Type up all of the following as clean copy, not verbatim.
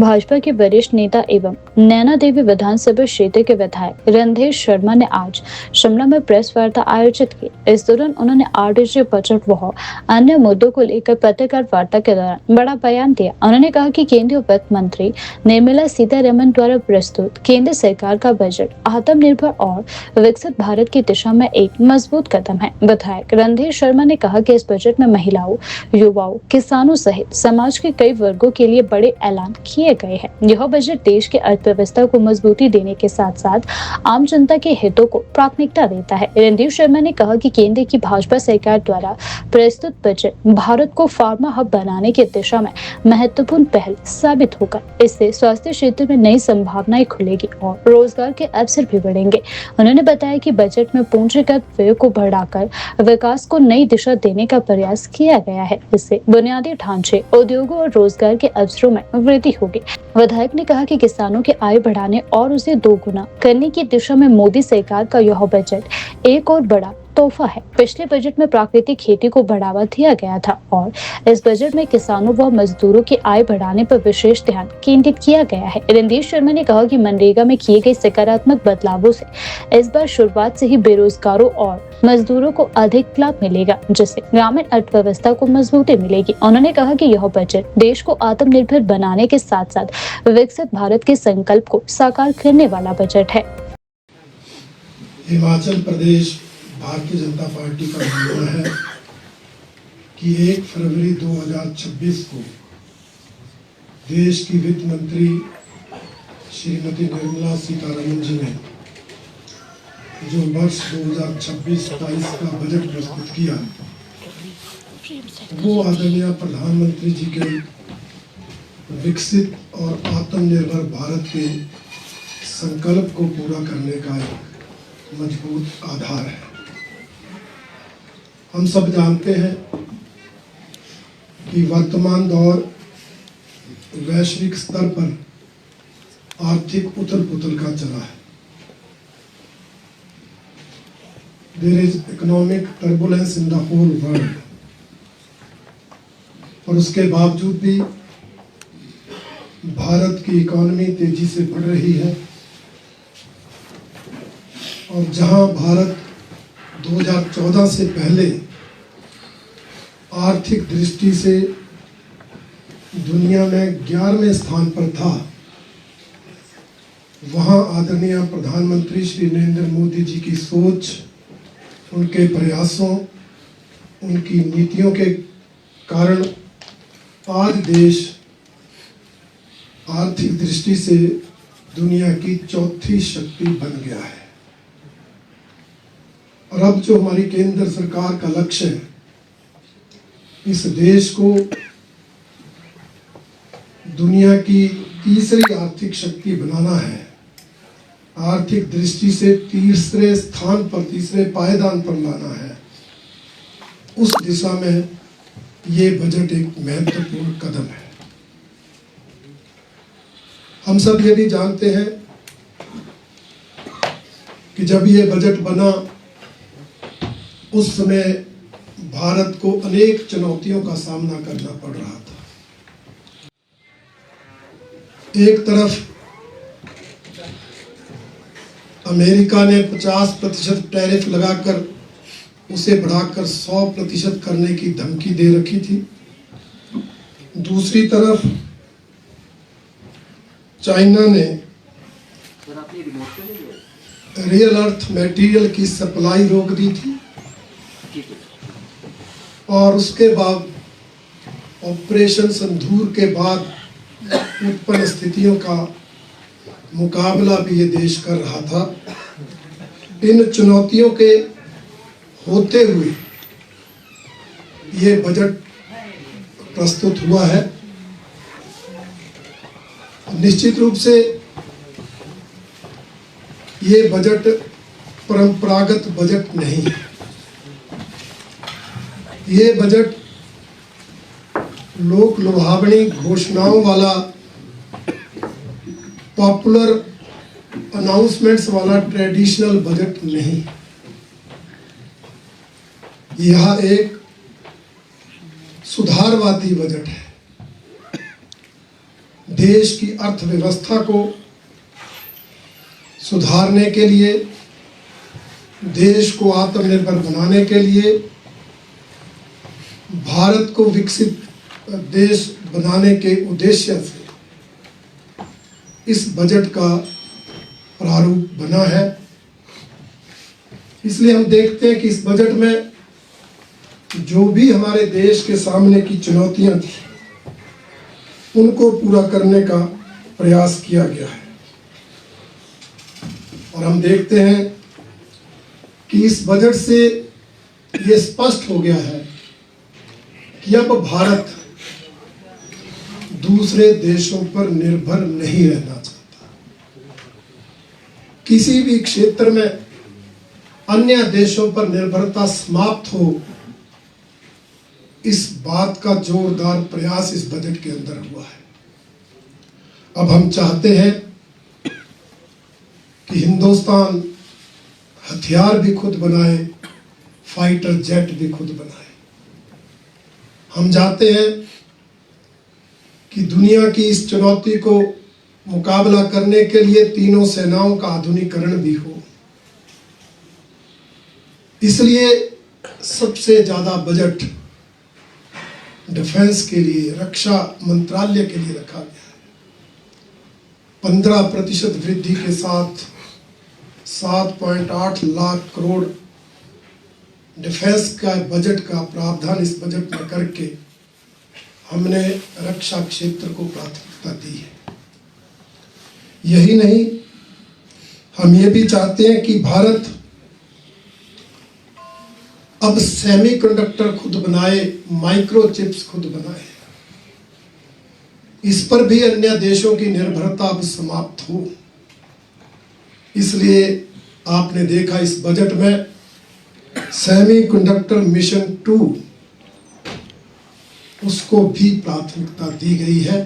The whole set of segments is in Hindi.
भाजपा के वरिष्ठ नेता एवं नैना देवी विधानसभा क्षेत्र के विधायक रणधीर शर्मा ने आज शिमला में प्रेस वार्ता आयोजित की। इस दौरान उन्होंने आरटीजी बजट व अन्य मुद्दों को लेकर पत्रकार वार्ता के दौरान बड़ा बयान दिया। उन्होंने कहा कि केंद्रीय वित्त मंत्री निर्मला सीतारमण द्वारा प्रस्तुत केंद्र सरकार का बजट आत्मनिर्भर और विकसित भारत की दिशा में एक मजबूत कदम है। विधायक रणधीर शर्मा ने कहा कि इस बजट में महिलाओं, युवाओं, किसानों सहित समाज के कई वर्गों के लिए बड़े ऐलान किए गए हैं। यह बजट देश की अर्थव्यवस्था को मजबूती देने के साथ साथ आम जनता के हितों को प्राथमिकता देता है। रणधीर शर्मा ने कहा कि केंद्र की भाजपा सरकार द्वारा प्रस्तुत बजट भारत को फार्मा हब बनाने की दिशा में महत्वपूर्ण पहल साबित होगा। इससे स्वास्थ्य क्षेत्र में नई संभावनाएं खुलेगी और रोजगार के अवसर भी बढ़ेंगे। उन्होंने बताया कि बजट में पूंजीगत व्यय को बढ़ाकर विकास को नई दिशा देने का प्रयास किया गया है। इससे बुनियादी ढांचे, उद्योगों और रोजगार के अवसरों में वृद्धि होगी। विधायक ने कहा कि किसानों की आय बढ़ाने और उसे दोगुना करने की दिशा में मोदी सरकार का यह बजट एक और बड़ा तोहफा है। पिछले बजट में प्राकृतिक खेती को बढ़ावा दिया गया था और इस बजट में किसानों व मजदूरों की आय बढ़ाने पर विशेष ध्यान केंद्रित किया गया है। रणधीर शर्मा ने कहा कि मनरेगा में किए गए सकारात्मक बदलावों से इस बार शुरुआत से ही बेरोजगारों और मजदूरों को अधिक लाभ मिलेगा, जिससे ग्रामीण अर्थव्यवस्था को मजबूती मिलेगी। उन्होंने कहा कि यह बजट देश को आत्मनिर्भर बनाने के साथ साथ विकसित भारत के संकल्प को साकार करने वाला बजट है। हिमाचल प्रदेश भारतीय जनता पार्टी का मानना है कि 1 फरवरी 2026 को देश की वित्त मंत्री श्रीमती निर्मला सीतारमण जी ने जो वर्ष 2026-27 का बजट प्रस्तुत किया, वो आदरणीय प्रधानमंत्री जी के विकसित और आत्मनिर्भर भारत के संकल्प को पूरा करने का एक मजबूत आधार है। हम सब जानते हैं कि वर्तमान दौर वैश्विक स्तर पर आर्थिक उथल-पुथल का चला है। There is economic turbulence in the whole world, और उसके बावजूद भी भारत की इकोनॉमी तेजी से बढ़ रही है और जहां भारत 2014 से पहले आर्थिक दृष्टि से दुनिया में 11वें स्थान पर था, वहां आदरणीय प्रधानमंत्री श्री नरेंद्र मोदी जी की सोच, उनके प्रयासों, उनकी नीतियों के कारण आज देश आर्थिक दृष्टि से दुनिया की चौथी शक्ति बन गया है। और अब जो हमारी केंद्र सरकार का लक्ष्य है, इस देश को दुनिया की तीसरी आर्थिक शक्ति बनाना है, आर्थिक दृष्टि से तीसरे स्थान पर, तीसरे पायदान पर लाना है। उस दिशा में ये बजट एक महत्वपूर्ण कदम है। हम सब ये भी जानते हैं कि जब ये बजट बना उस समय भारत को अनेक चुनौतियों का सामना करना पड़ रहा था। एक तरफ अमेरिका ने 50% टैरिफ लगाकर उसे बढ़ाकर 100% करने की धमकी दे रखी थी। दूसरी तरफ चाइना ने रियल अर्थ मटेरियल की सप्लाई रोक दी थी और उसके बाद ऑपरेशन सिंदूर के बाद उत्पन्न स्थितियों का मुकाबला भी ये देश कर रहा था। इन चुनौतियों के होते हुए ये बजट प्रस्तुत हुआ है। निश्चित रूप से ये बजट परंपरागत बजट नहीं है। ये बजट लोक लुभावनी घोषणाओं वाला, पॉपुलर अनाउंसमेंट्स वाला ट्रेडिशनल बजट नहीं। यह एक सुधारवादी बजट है देश की अर्थव्यवस्था को सुधारने के लिए, देश को आत्मनिर्भर बनाने के लिए, भारत को विकसित देश बनाने के उद्देश्य से इस बजट का प्रारूप बना है। इसलिए हम देखते हैं कि इस बजट में जो भी हमारे देश के सामने की चुनौतियां थी, उनको पूरा करने का प्रयास किया गया है। और हम देखते हैं कि इस बजट से ये स्पष्ट हो गया है कि अब भारत दूसरे देशों पर निर्भर नहीं रहना चाहता। किसी भी क्षेत्र में अन्य देशों पर निर्भरता समाप्त हो, इस बात का जोरदार प्रयास इस बजट के अंदर हुआ है। अब हम चाहते हैं कि हिंदुस्तान हथियार भी खुद बनाए, फाइटर जेट भी खुद बनाए। हम चाहते हैं कि दुनिया की इस चुनौती को मुकाबला करने के लिए तीनों सेनाओं का आधुनिकीकरण भी हो। इसलिए सबसे ज्यादा बजट डिफेंस के लिए, रक्षा मंत्रालय के लिए रखा गया है। 15% वृद्धि के साथ 7.8 लाख करोड़ डिफेंस का बजट का प्रावधान इस बजट में करके हमने रक्षा क्षेत्र को प्राथमिकता दी है। यही नहीं, हम ये भी चाहते हैं कि भारत अब सेमीकंडक्टर खुद बनाए, माइक्रोचिप्स खुद बनाए। इस पर भी अन्य देशों की निर्भरता अब समाप्त हो। इसलिए आपने देखा इस बजट में सेमीकंडक्टर मिशन 2 उसको भी प्राथमिकता दी गई है,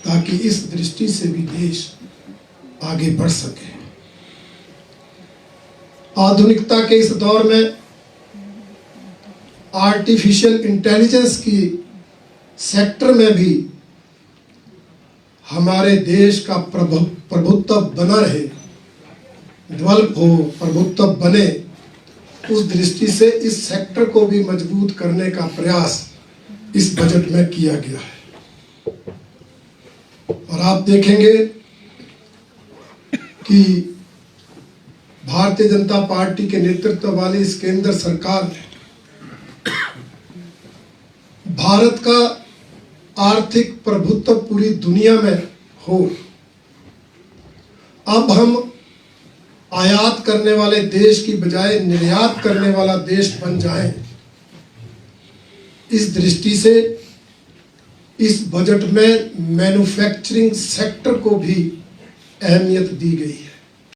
ताकि इस दृष्टि से भी देश आगे बढ़ सके। आधुनिकता के इस दौर में आर्टिफिशियल इंटेलिजेंस की सेक्टर में भी हमारे देश का प्रभुत्व बना रहे, डेवलप हो, प्रभुत्व बने, उस दृष्टि से इस सेक्टर को भी मजबूत करने का प्रयास इस बजट में किया गया है। और आप देखेंगे कि भारतीय जनता पार्टी के नेतृत्व वाली इस केंद्र सरकार ने भारत का आर्थिक प्रभुत्व पूरी दुनिया में हो। अब हम आयात करने वाले देश की बजाय निर्यात करने वाला देश बन जाएं, इस दृष्टि से इस बजट में मैन्युफैक्चरिंग सेक्टर को भी अहमियत दी गई है।